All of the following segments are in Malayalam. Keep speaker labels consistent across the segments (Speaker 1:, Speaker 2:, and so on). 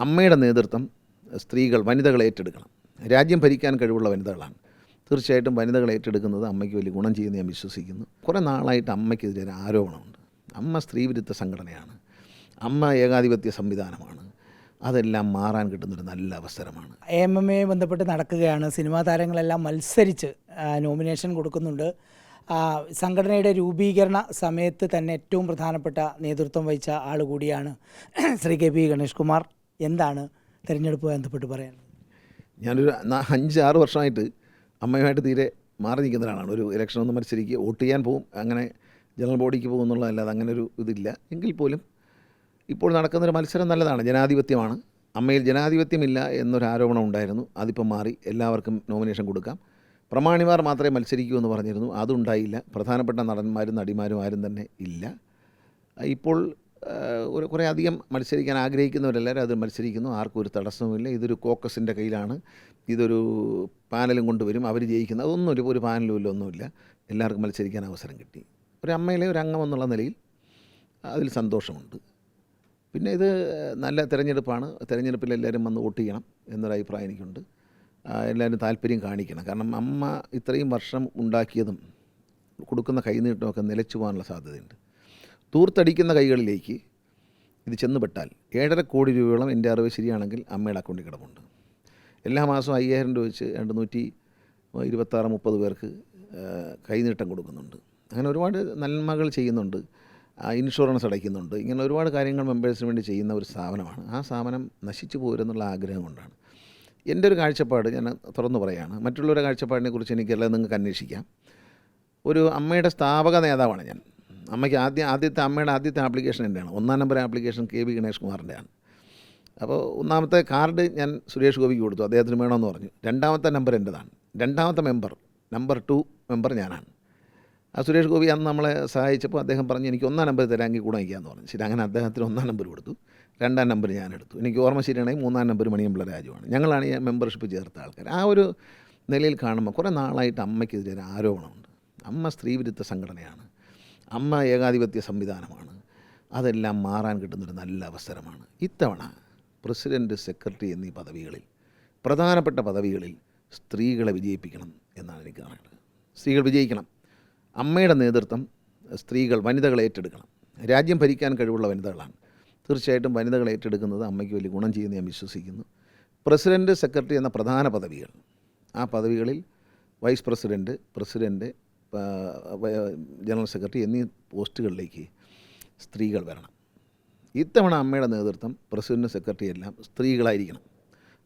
Speaker 1: അമ്മയുടെ നേതൃത്വം വനിതകൾ ഏറ്റെടുക്കണം. രാജ്യം ഭരിക്കാൻ കഴിവുള്ള വനിതകളാണ്. തീർച്ചയായിട്ടും വനിതകൾ ഏറ്റെടുക്കുന്നത് അമ്മയ്ക്ക് വലിയ ഗുണം ചെയ്യുമെന്ന് ഞാൻ വിശ്വസിക്കുന്നു. കുറേ നാളായിട്ട് അമ്മയ്ക്കെതിരെ ഒരു ആരോപണമുണ്ട്. അമ്മ സ്ത്രീവിരുദ്ധ സംഘടനയാണ്, അമ്മ ഏകാധിപത്യ സംവിധാനമാണ്. അതെല്ലാം മാറാൻ കിട്ടുന്നൊരു നല്ല അവസരമാണ്.
Speaker 2: AMMA ബന്ധപ്പെട്ട് നടക്കുകയാണ്. സിനിമാ താരങ്ങളെല്ലാം മത്സരിച്ച് നോമിനേഷൻ കൊടുക്കുന്നുണ്ട്. സംഘടനയുടെ രൂപീകരണ സമയത്ത് തന്നെ ഏറ്റവും പ്രധാനപ്പെട്ട നേതൃത്വം വഹിച്ച ആൾ കൂടിയാണ് ശ്രീ KP ഗണേഷ് കുമാർ. എന്താണ് തിരഞ്ഞെടുപ്പുമായി ബന്ധപ്പെട്ട് പറയാനുള്ളത്?
Speaker 1: ഞാനൊരു 5-6 വർഷമായിട്ട് അമ്മയുമായിട്ട് തീരെ മാറി നിൽക്കുന്ന ഒരാളാണ്. ഒരു ഇലക്ഷനൊന്നും മത്സരിക്കുക, വോട്ട് ചെയ്യാൻ പോകും, അങ്ങനെ ജനറൽ ബോഡിക്ക് പോകും എന്നുള്ളതല്ലാതെ അങ്ങനെ ഒരു ഇതില്ല. എങ്കിൽ പോലും ഇപ്പോൾ നടക്കുന്നൊരു മത്സരം നല്ലതാണ്, ജനാധിപത്യമാണ്. അമ്മയിൽ ജനാധിപത്യമില്ല എന്നൊരു ആരോപണം ഉണ്ടായിരുന്നു. അതിപ്പം മാറി, എല്ലാവർക്കും നോമിനേഷൻ കൊടുക്കാം. പ്രമാണിമാർ മാത്രമേ മത്സരിക്കൂ എന്ന് പറഞ്ഞിരുന്നു, അതുണ്ടായില്ല. പ്രധാനപ്പെട്ട നടന്മാരും നടിമാരും ആരും തന്നെ ഇല്ല. ഇപ്പോൾ കുറേ അധികം മത്സരിക്കാൻ ആഗ്രഹിക്കുന്നവരെല്ലാവരും അത് മത്സരിക്കുന്നു. ആർക്കും ഒരു തടസ്സവുമില്ല. ഇതൊരു കോക്കസിൻ്റെ കയ്യിലാണ്, ഇതൊരു പാനലും കൊണ്ടുവരും, അവർ ജയിക്കുന്നത്. അതൊന്നും ഒരു പാനലും ഇല്ല, ഒന്നുമില്ല. എല്ലാവർക്കും മത്സരിക്കാൻ അവസരം കിട്ടി. ഒരു അമ്മയിലെ ഒരു അംഗം എന്നുള്ള നിലയിൽ അതിൽ സന്തോഷമുണ്ട്. പിന്നെ ഇത് നല്ല തിരഞ്ഞെടുപ്പാണ്. തിരഞ്ഞെടുപ്പിൽ എല്ലാവരും വന്ന് വോട്ട് ചെയ്യണം എന്നൊരു അഭിപ്രായം എനിക്കുണ്ട്. എല്ലാവരും താല്പര്യം കാണിക്കണം. കാരണം അമ്മ ഇത്രയും വർഷം ഉണ്ടാക്കിയതും കൊടുക്കുന്ന കൈനീട്ടമൊക്കെ നിലച്ചു പോകാനുള്ള സാധ്യതയുണ്ട്. തൂർത്തടിക്കുന്ന കൈകളിലേക്ക് ഇത് ചെന്നുപെട്ടാൽ 7.5 കോടി രൂപയോളം, എൻ്റെ അറിവ് ശരിയാണെങ്കിൽ, അമ്മയുടെ അക്കൗണ്ടിൽ കിടപ്പുണ്ട്. എല്ലാ മാസവും 5000 രൂപ വെച്ച് 226-30 പേർക്ക് കൈനീട്ടം കൊടുക്കുന്നുണ്ട്. അങ്ങനെ ഒരുപാട് നന്മകൾ ചെയ്യുന്നുണ്ട്. ഇൻഷുറൻസ് അടയ്ക്കുന്നുണ്ട്. ഇങ്ങനെ ഒരുപാട് കാര്യങ്ങൾ മെമ്പേഴ്സിന് വേണ്ടി ചെയ്യുന്ന ഒരു സ്ഥാപനമാണ്. ആ സ്ഥാപനം നശിച്ചു പോരുന്നുള്ള ആഗ്രഹം കൊണ്ടാണ്. എൻ്റെ ഒരു കാഴ്ചപ്പാട് ഞാൻ തുറന്നു പറയുകയാണ്. മറ്റുള്ളവരുടെ കാഴ്ചപ്പാടിനെ കുറിച്ച് എനിക്കെല്ലാം നിങ്ങൾക്ക് അന്വേഷിക്കാം. ഒരു അമ്മയുടെ സ്ഥാപക നേതാവാണ് ഞാൻ. അമ്മയ്ക്ക് അമ്മയുടെ ആദ്യത്തെ ആപ്ലിക്കേഷൻ എൻ്റെയാണ്. 1-ാം നമ്പർ ആപ്ലിക്കേഷൻ KP ഗണേഷ് കുമാറിൻ്റെയാണ്. അപ്പോൾ 1-ാമത്തെ കാർഡ് ഞാൻ സുരേഷ് ഗോപിക്ക് കൊടുത്തു, അദ്ദേഹത്തിന് വേണമെന്ന് പറഞ്ഞു. 2-ാമത്തെ നമ്പർ എൻ്റെതാണ്. 2-ാമത്തെ നമ്പർ 2 മെമ്പർ ഞാനാണ്. ആ സുരേഷ് ഗോപി അന്ന് നമ്മളെ സഹായിച്ചപ്പോൾ അദ്ദേഹം പറഞ്ഞു, എനിക്ക് 1-ാം നമ്പർ തരാമെങ്കിൽ കൂടെ വയ്ക്കാമെന്ന് പറഞ്ഞു. ശരി, അങ്ങനെ അദ്ദേഹത്തിന് 1-ാം നമ്പർ കൊടുത്തു. 2-ാം നമ്പർ ഞാനെടുത്തു. എനിക്ക് ഓർമ്മ ശരിയാണെങ്കിൽ 3-ാം നമ്പർ മണിയമ്പിള്ള രാജുവാണ്. ഞങ്ങളാണ് ഈ മെമ്പർഷിപ്പ് ചേർത്ത ആൾക്കാർ. ആ ഒരു നിലയിൽ കാണുമ്പോൾ കുറേ നാളായിട്ട് അമ്മയ്ക്കെതിരെ ഒരു ആരോപണമുണ്ട്. അമ്മ സ്ത്രീവിരുദ്ധ സംഘടനയാണ്, അമ്മ ഏകാധിപത്യ സംവിധാനമാണ്. അതെല്ലാം മാറാൻ കിട്ടുന്നൊരു നല്ല അവസരമാണ്. ഇത്തവണ പ്രസിഡൻറ്റ്, സെക്രട്ടറി എന്നീ പദവികളിൽ, പ്രധാനപ്പെട്ട പദവികളിൽ സ്ത്രീകളെ വിജയിപ്പിക്കണം എന്നാണ് എനിക്ക് പറയുന്നത്. സ്ത്രീകൾ വിജയിക്കണം. അമ്മയുടെ നേതൃത്വം വനിതകൾ ഏറ്റെടുക്കണം. രാജ്യം ഭരിക്കാൻ കഴിവുള്ള വനിതകളാണ്. തീർച്ചയായിട്ടും വനിതകൾ ഏറ്റെടുക്കുന്നത് അമ്മയ്ക്ക് വലിയ ഗുണം ചെയ്യുമെന്ന് ഞാൻ വിശ്വസിക്കുന്നു. പ്രസിഡൻറ്റ്, സെക്രട്ടറി എന്ന പ്രധാന പദവികൾ, ആ പദവികളിൽ വൈസ് പ്രസിഡൻറ്റ്, ജനറൽ സെക്രട്ടറി എന്നീ പോസ്റ്റുകളിലേക്ക് സ്ത്രീകൾ വരണം. ഇത്തവണ അമ്മയുടെ നേതൃത്വം, പ്രസിഡൻറ്റ്, സെക്രട്ടറി എല്ലാം സ്ത്രീകളായിരിക്കണം.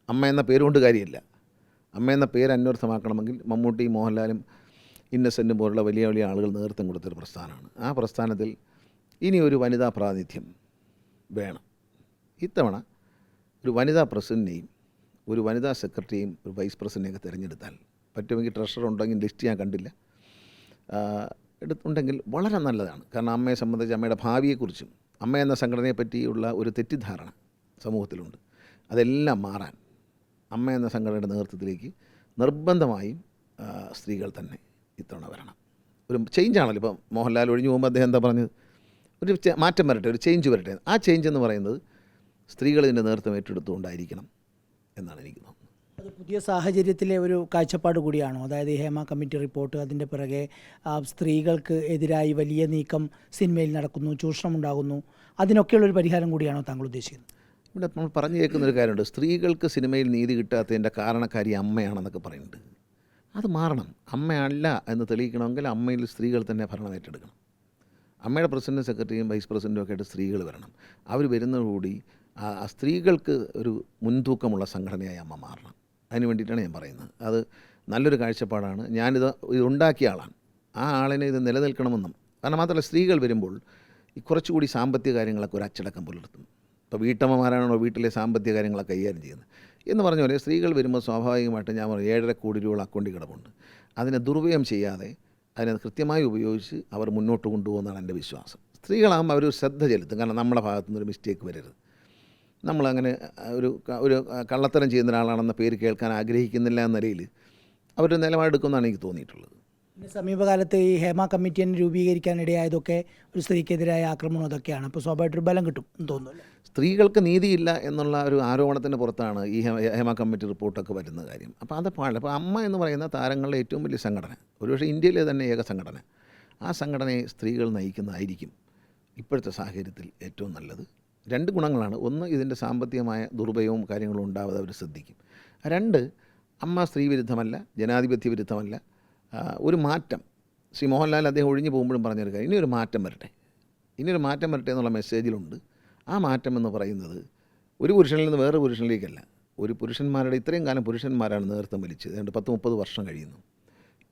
Speaker 1: അമ്മ എന്ന പേരുകൊണ്ട് കാര്യമില്ല. അമ്മ എന്ന പേര് അന്വർത്ഥമാക്കണമെങ്കിൽ മമ്മൂട്ടി, മോഹൻലാലും, ഇന്നസെൻറ്റും പോലുള്ള വലിയ വലിയ ആളുകൾ നേതൃത്വം കൊടുത്തൊരു പ്രസ്ഥാനമാണ്. ആ പ്രസ്ഥാനത്തിൽ ഇനി ഒരു വനിതാ പ്രാതിനിധ്യം വേണം. ഇത്തവണ ഒരു വനിതാ പ്രസിഡൻറ്റിനെയും ഒരു വനിതാ സെക്രട്ടറിയും ഒരു വൈസ് പ്രസിഡൻറ്റിനെയൊക്കെ തിരഞ്ഞെടുത്താൽ, പറ്റുമെങ്കിൽ ട്രഷറർ ഉണ്ടെങ്കിൽ, ലിസ്റ്റ് ഞാൻ കണ്ടില്ല, ഉണ്ടെങ്കിൽ വളരെ നല്ലതാണ്. കാരണം അമ്മയെ സംബന്ധിച്ച്, അമ്മയുടെ ഭാവിയെക്കുറിച്ചും അമ്മ എന്ന സംഘടനയെ പറ്റിയുള്ള ഒരു തെറ്റിദ്ധാരണ സമൂഹത്തിലുണ്ട്. അതെല്ലാം മാറാൻ അമ്മ എന്ന സംഘടനയുടെ നേതൃത്വത്തിലേക്ക് നിർബന്ധമായും സ്ത്രീകൾ തന്നെ ഇത്തവണ വരണം. ഒരു ചേഞ്ചാണല്ലോ. ഇപ്പം മോഹൻലാൽ ഒഴിഞ്ഞു പോകുമ്പോൾ അദ്ദേഹം എന്താ പറഞ്ഞത്? ഒരു മാറ്റം വരട്ടെ, ഒരു ചേഞ്ച് വരട്ടെ. ആ ചേഞ്ച് എന്ന് പറയുന്നത് സ്ത്രീകൾ ഇതിൻ്റെ നേതൃത്വം ഏറ്റെടുത്തുകൊണ്ടായിരിക്കണം എന്നാണ് എനിക്ക് തോന്നുന്നത്.
Speaker 2: അത് പുതിയ സാഹചര്യത്തിലെ ഒരു കാഴ്ചപ്പാട് കൂടിയാണോ? അതായത് ഹേമ കമ്മിറ്റി റിപ്പോർട്ട്, അതിൻ്റെ പിറകെ സ്ത്രീകൾക്ക് എതിരായി വലിയ നീക്കം സിനിമയിൽ നടക്കുന്നു, ചൂഷണം ഉണ്ടാകുന്നു, അതിനൊക്കെയുള്ളൊരു പരിഹാരം കൂടിയാണോ താങ്കൾ ഉദ്ദേശിക്കുന്നത്?
Speaker 1: ഇവിടെ നമ്മൾ പറഞ്ഞു കേൾക്കുന്നൊരു കാര്യമുണ്ട്, സ്ത്രീകൾക്ക് സിനിമയിൽ നീതി കിട്ടാത്തതിൻ്റെ കാരണക്കാരി അമ്മയാണെന്നൊക്കെ പറയുന്നുണ്ട്. അത് മാറണം. അമ്മയല്ല എന്ന് തെളിയിക്കണമെങ്കിൽ അമ്മയിൽ സ്ത്രീകൾ തന്നെ ഭരണം ഏറ്റെടുക്കണം. അമ്മയുടെ പ്രസിഡൻറ്റും സെക്രട്ടറിയും വൈസ് പ്രസിഡൻറ്റും ഒക്കെ ആയിട്ട് സ്ത്രീകൾ വരണം. അവർ വരുന്നതോടുകൂടി സ്ത്രീകൾക്ക് ഒരു മുൻതൂക്കമുള്ള സംഘടനയായി അമ്മ മാറണം. അതിന് വേണ്ടിയിട്ടാണ് ഞാൻ പറയുന്നത്. അത് നല്ലൊരു കാഴ്ചപ്പാടാണ്. ഇത് ഉണ്ടാക്കിയ ആളാണ്. ആ ആളിനെ ഇത് നിലനിൽക്കണമെന്നും, കാരണം മാത്രമല്ല സ്ത്രീകൾ വരുമ്പോൾ കുറച്ചുകൂടി സാമ്പത്തിക കാര്യങ്ങളൊക്കെ ഒരു അച്ചടക്കം പുലർത്തും. ഇപ്പോൾ വീട്ടമ്മമാരാണോ വീട്ടിലെ സാമ്പത്തിക കാര്യങ്ങളൊക്കെ കൈകാര്യം ചെയ്യുന്നത് എന്ന് പറഞ്ഞ പോലെ സ്ത്രീകൾ വരുമ്പോൾ സ്വാഭാവികമായിട്ടും ഞാൻ പറഞ്ഞു 7.5 കോടി രൂപ അക്കൗണ്ടിൽ കിടപ്പുണ്ട്. അതിനെ ദുരുപയോഗം ചെയ്യാതെ അതിനെ കൃത്യമായി ഉപയോഗിച്ച് അവർ മുന്നോട്ട് കൊണ്ടുപോകുന്നതാണ് എൻ്റെ വിശ്വാസം. സ്ത്രീകളാകുമ്പോൾ അവർ ശ്രദ്ധ ചെലുത്തും. കാരണം നമ്മുടെ ഭാഗത്തുനിന്നൊരു മിസ്റ്റേക്ക് വരരുത്. നമ്മളങ്ങനെ ഒരു കള്ളത്തരം ചെയ്യുന്ന ഒരാളാണെന്ന പേര് കേൾക്കാൻ ആഗ്രഹിക്കുന്നില്ല എന്ന നിലയിൽ അവർ നിലപാടെടുക്കുമെന്നാണ് എനിക്ക് തോന്നിയിട്ടുള്ളത്.
Speaker 2: പിന്നെ സമീപകാലത്ത് ഈ ഹേമ കമ്മിറ്റിയെ രൂപീകരിക്കാനിടയായതൊക്കെ ഒരു സ്ത്രീക്കെതിരായ ആക്രമണം അതൊക്കെയാണ്. അപ്പോൾ സ്വാഭാവികമായിട്ടൊരു ബലം കിട്ടും എന്ന് തോന്നുന്നു.
Speaker 1: സ്ത്രീകൾക്ക് നീതിയില്ല എന്നുള്ള ഒരു ആരോപണത്തിൻ്റെ പുറത്താണ് ഈ ഹേമ കമ്മിറ്റി റിപ്പോർട്ടൊക്കെ വരുന്ന കാര്യം. അപ്പോൾ അത് പാടില്ല. അപ്പോൾ അമ്മ എന്ന് പറയുന്ന താരങ്ങളുടെ ഏറ്റവും വലിയ സംഘടന, ഒരുപക്ഷെ ഇന്ത്യയിലെ തന്നെ ഏക സംഘടന, ആ സംഘടനയെ സ്ത്രീകൾ നയിക്കുന്നതായിരിക്കും ഇപ്പോഴത്തെ സാഹചര്യത്തിൽ ഏറ്റവും നല്ലത്. രണ്ട് ഗുണങ്ങളാണ്. ഒന്ന്, ഇതിൻ്റെ സാമ്പത്തികമായ ദുരുപയോഗവും കാര്യങ്ങളും ഉണ്ടാവാതെ അവർ ശ്രദ്ധിക്കും. രണ്ട്, അമ്മ സ്ത്രീ വിരുദ്ധമല്ല, ജനാധിപത്യ വിരുദ്ധമല്ല. ഒരു മാറ്റം, ശ്രീ മോഹൻലാൽ അദ്ദേഹം ഒഴിഞ്ഞു പോകുമ്പോഴും പറഞ്ഞൊരു കാര്യം, ഇനിയൊരു മാറ്റം വരട്ടെ, ഇനിയൊരു മാറ്റം വരട്ടെ എന്നുള്ള മെസ്സേജിലുണ്ട്. ആ മാറ്റം എന്ന് പറയുന്നത് ഒരു പുരുഷനിൽ നിന്ന് വേറെ പുരുഷനിലേക്കല്ല, ഒരു പുരുഷന്മാരുടെ ഇത്രയും കാലം പുരുഷന്മാരാണ് നേതൃത്വം വലിച്ചത്, ഏതാണ്ട് 10-30 വർഷം കഴിയുന്നു.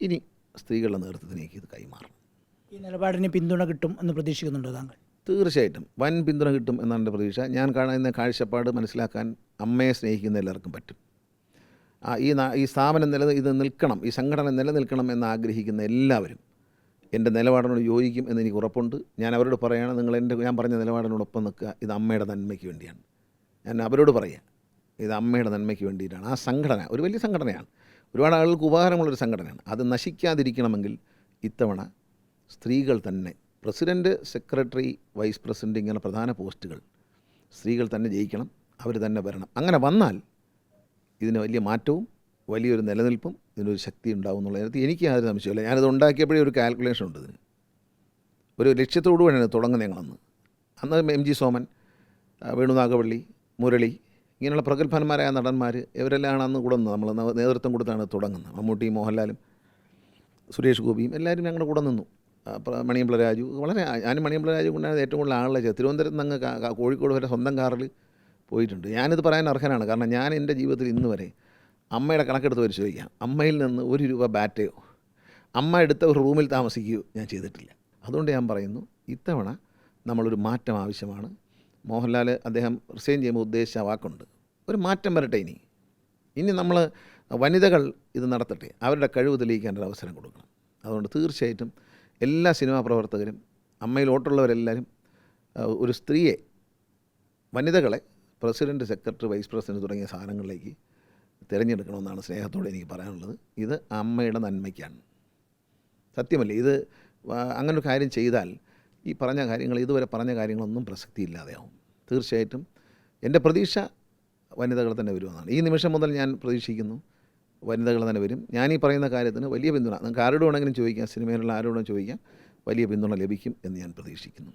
Speaker 1: ഇനി സ്ത്രീകളുടെ നേതൃത്വത്തിലേക്ക് ഇത് കൈമാറണം.
Speaker 2: ഈ നിലപാടിന് പിന്തുണ കിട്ടും എന്ന് പ്രതീക്ഷിക്കുന്നുണ്ടോ താങ്കൾ?
Speaker 1: തീർച്ചയായിട്ടും വൻ പിന്തുണ കിട്ടും എന്നാണ് എൻ്റെ പ്രതീക്ഷ. ഞാൻ കാണുന്ന കാഴ്ചപ്പാട് മനസ്സിലാക്കാൻ അമ്മയെ സ്നേഹിക്കുന്ന എല്ലാവർക്കും പറ്റും. ഈ സ്ഥാപനം ഇത് നിൽക്കണം, ഈ സംഘടന നിലനിൽക്കണം എന്ന് ആഗ്രഹിക്കുന്ന എല്ലാവരും എൻ്റെ നിലപാടിനോട് യോജിക്കും എന്ന് എനിക്ക് ഉറപ്പുണ്ട്. ഞാൻ അവരോട് പറയുകയാണ്, ഞാൻ പറഞ്ഞ നിലപാടിനോടൊപ്പം നിൽക്കുക, ഇത് അമ്മയുടെ നന്മയ്ക്ക് വേണ്ടിയാണ്. ഞാൻ അവരോട് പറയുക, ഇത് അമ്മയുടെ നന്മയ്ക്ക് വേണ്ടിയിട്ടാണ്. ആ സംഘടന ഒരു വലിയ സംഘടനയാണ്, ഒരുപാട് ആളുകൾക്ക് ഉപകാരമുള്ളൊരു സംഘടനയാണ്. അത് നശിക്കാതിരിക്കണമെങ്കിൽ ഇത്തവണ സ്ത്രീകൾ തന്നെ, പ്രസിഡൻറ്റ്, സെക്രട്ടറി, വൈസ് പ്രസിഡൻറ്റ്, ഇങ്ങനെ പ്രധാന പോസ്റ്റുകൾ സ്ത്രീകൾ തന്നെ ജയിക്കണം, അവർ തന്നെ വരണം. അങ്ങനെ വന്നാൽ ഇതിന് വലിയ മാറ്റവും വലിയൊരു നിലനിൽപ്പും ഇതിനൊരു ശക്തി ഉണ്ടാവും എന്നുള്ളതിനകത്ത് എനിക്ക് യാതൊരു സംശയമില്ല. ഞാനിത് ഉണ്ടാക്കിയപ്പോഴേ ഒരു കാൽക്കുലേഷൻ ഉണ്ട് ഇതിന്. ഒരു ലക്ഷ്യത്തോടു കൂടിയാണ് തുടങ്ങുന്നത് ഞങ്ങളന്ന്. അന്ന് എം ജി സോമൻ, വേണു നാഗവള്ളി, മുരളി, ഇങ്ങനെയുള്ള പ്രഗത്ഭന്മാരായ നടന്മാർ ഇവരെല്ലാം അന്ന് കൂടുന്നത്, നമ്മൾ നേതൃത്വം കൊടുത്താണ് തുടങ്ങുന്നത്. മമ്മൂട്ടി, മോഹൻലാലും, സുരേഷ് ഗോപിയും എല്ലാവരും ഞങ്ങളുടെ കൂടെ നിന്നു. മണിയമ്പിള്ള രാജു, ഞാനും മണിയമ്പിള്ള രാജു കൊണ്ടാണ് ഏറ്റവും കൂടുതൽ ആളെ തിരുവനന്തപുരത്ത് നിന്ന് കോഴിക്കോട് വരെ സ്വന്തം കാറിൽ പോയിട്ടുണ്ട്. ഞാനിത് പറയാൻ അർഹനാണ്. കാരണം ഞാൻ എൻ്റെ ജീവിതത്തിൽ ഇന്ന് വരെ അമ്മയുടെ കണക്കെടുത്ത് പരിശോധിക്കാം, അമ്മയിൽ നിന്ന് ₹1 ബാറ്റയോ അമ്മ എടുത്ത ഒരു റൂമിൽ താമസിക്കുകയോ ഞാൻ ചെയ്തിട്ടില്ല. അതുകൊണ്ട് ഞാൻ പറയുന്നു, ഇത്തവണ നമ്മളൊരു മാറ്റം ആവശ്യമാണ്. മോഹൻലാൽ അദ്ദേഹം റിസൈൻ ചെയ്യുമ്പോൾ ഉദ്ദേശിച്ച വാക്കുണ്ട്, ഒരു മാറ്റം വരട്ടെ. ഇനി നമ്മൾ വനിതകൾ ഇത് നടത്തട്ടെ, അവരുടെ കഴിവ് തെളിയിക്കാനൊരു അവസരം കൊടുക്കണം. അതുകൊണ്ട് തീർച്ചയായിട്ടും എല്ലാ സിനിമാ പ്രവർത്തകരും, അമ്മയിൽ വോട്ടുള്ളവരെല്ലാവരും ഒരു സ്ത്രീയെ, വനിതകളെ പ്രസിഡൻറ്റ്, സെക്രട്ടറി, വൈസ് പ്രസിഡൻറ്റ് തുടങ്ങിയ സ്ഥാനങ്ങളിലേക്ക് തിരഞ്ഞെടുക്കണമെന്നാണ് സ്നേഹത്തോടെ എനിക്ക് പറയാനുള്ളത്. ഇത് അമ്മയുടെ നന്മയ്ക്കാണ്. സത്യമല്ലേ? ഇത് അങ്ങനൊരു കാര്യം ചെയ്താൽ ഈ പറഞ്ഞ കാര്യങ്ങൾ, ഇതുവരെ പറഞ്ഞ കാര്യങ്ങളൊന്നും പ്രസക്തിയില്ലാതെയാവും. തീർച്ചയായിട്ടും എൻ്റെ പ്രതീക്ഷ വനിതകൾ തന്നെ വരുമെന്നാണ്. ഈ നിമിഷം മുതൽ ഞാൻ പ്രതീക്ഷിക്കുന്നു വനിതകൾ തന്നെ വരും. ഞാനീ പറയുന്ന കാര്യത്തിന് വലിയ പിന്തുണ, നിങ്ങൾക്ക് ആരോട് വേണമെങ്കിലും ചോദിക്കാം, സിനിമയിലുള്ള ആരോടും ചോദിക്കാം, വലിയ പിന്തുണ ലഭിക്കും എന്ന് ഞാൻ പ്രതീക്ഷിക്കുന്നു.